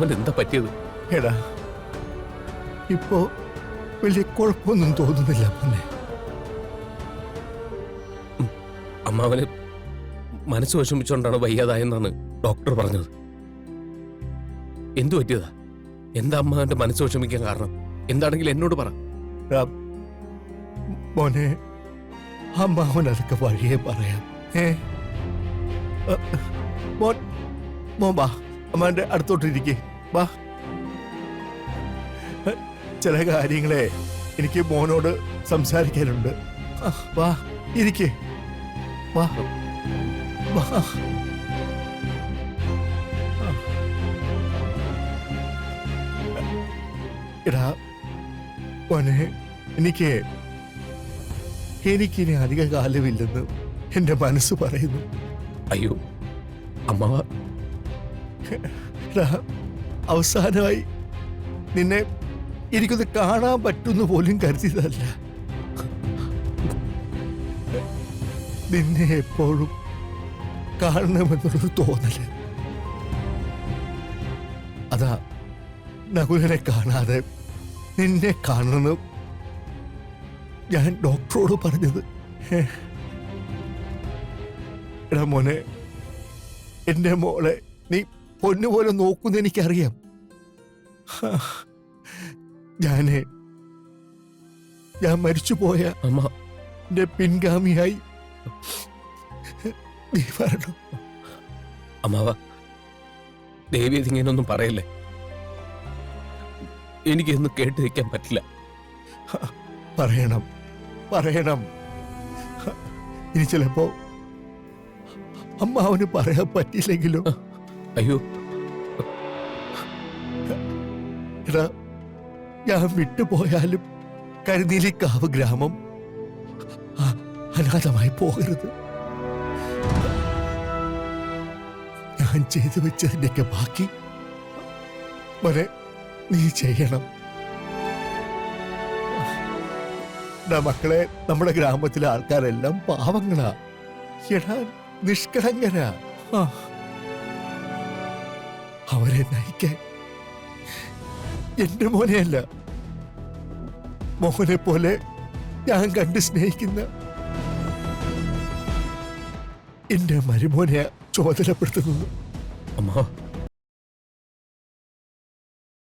അമ്മാവൻ എന്താ പറ്റിയത്? എടാ, ഇപ്പോ വലിയ കുഴപ്പമൊന്നും തോന്നുന്നില്ല മോനെ. അമ്മാവന് മനസ്സ് വിഷമിച്ചുകൊണ്ടാണ് വയ്യാതായെന്നാണ് ഡോക്ടർ പറഞ്ഞത്. എന്തു പറ്റിയതാ? എന്താ അമ്മാവന്റെ മനസ്സ് വിഷമിക്കാൻ കാരണം? എന്താണെങ്കിലും എന്നോട് പറ. മോനെ, അമ്മാവൻ അതൊക്കെ വഴിയെ പറയാം. മോൻ വാ, അമ്മാന്റെ അടുത്തോട്ടിരിക്കേ. വാ, ചില കാര്യങ്ങളെ എനിക്ക് മോനോട് സംസാരിക്കാനുണ്ട്. വാ, ഇരിക്കേ. വാ വാ. എടാ മോനെ, എനിക്കിനി അധിക കാലമില്ലെന്ന് എന്റെ മനസ്സ് പറയുന്നു. അയ്യോ അമ്മാവ, അവസാനമായി നിന്നെ എനിക്കൊന്ന് കാണാൻ പറ്റുന്നു പോലും കരുതിയതല്ല. നിന്നെ എപ്പോഴും കാണണമെന്നുള്ളൊരു തോന്നല്. അതാ നകുലനെ കാണാതെ നിന്നെ കാണണം ഞാൻ ഡോക്ടറോട് പറഞ്ഞത്. എടാ മോനെ, എന്റെ മോളെ നീ പൊന്നുപോലെ നോക്കുന്ന എനിക്കറിയാം. ഞാൻ മരിച്ചുപോയ എന്റെ പിൻഗാമിയായി നീ വരണം. അമ്മാവ, ദേവി ഇതിങ്ങനൊന്നും പറയല്ലേ. എനിക്കൊന്നും കേട്ട് നിൽക്കാൻ പറ്റില്ല. പറയണം പറയണം. ഇനി ചിലപ്പോ അമ്മാവന് പറയാൻ പറ്റില്ലെങ്കിലോ? അയ്യോ എടാ, ഞാൻ വിട്ടുപോയാലും കരുനീലിക്കാവ് ഗ്രാമം അനാഥമായി പോകരുത്. ഞാൻ ചെയ്തു വെച്ചതിൻ്റെയൊക്കെ ബാക്കി മോനെ നീ ചെയ്യണം. മക്കളെ, നമ്മുടെ ഗ്രാമത്തിലെ ആൾക്കാരെല്ലാം പാവങ്ങളാ. എടാ, നിഷ്കളങ്കരാ. അവരെ നയിക്കാൻ എന്റെ മോനെയല്ല, മോനെ പോലെ ഞാൻ കണ്ട് സ്നേഹിക്കുന്ന എന്റെ മരുമോനെ ചുമതലപ്പെടുത്തുന്നു. അമ്മ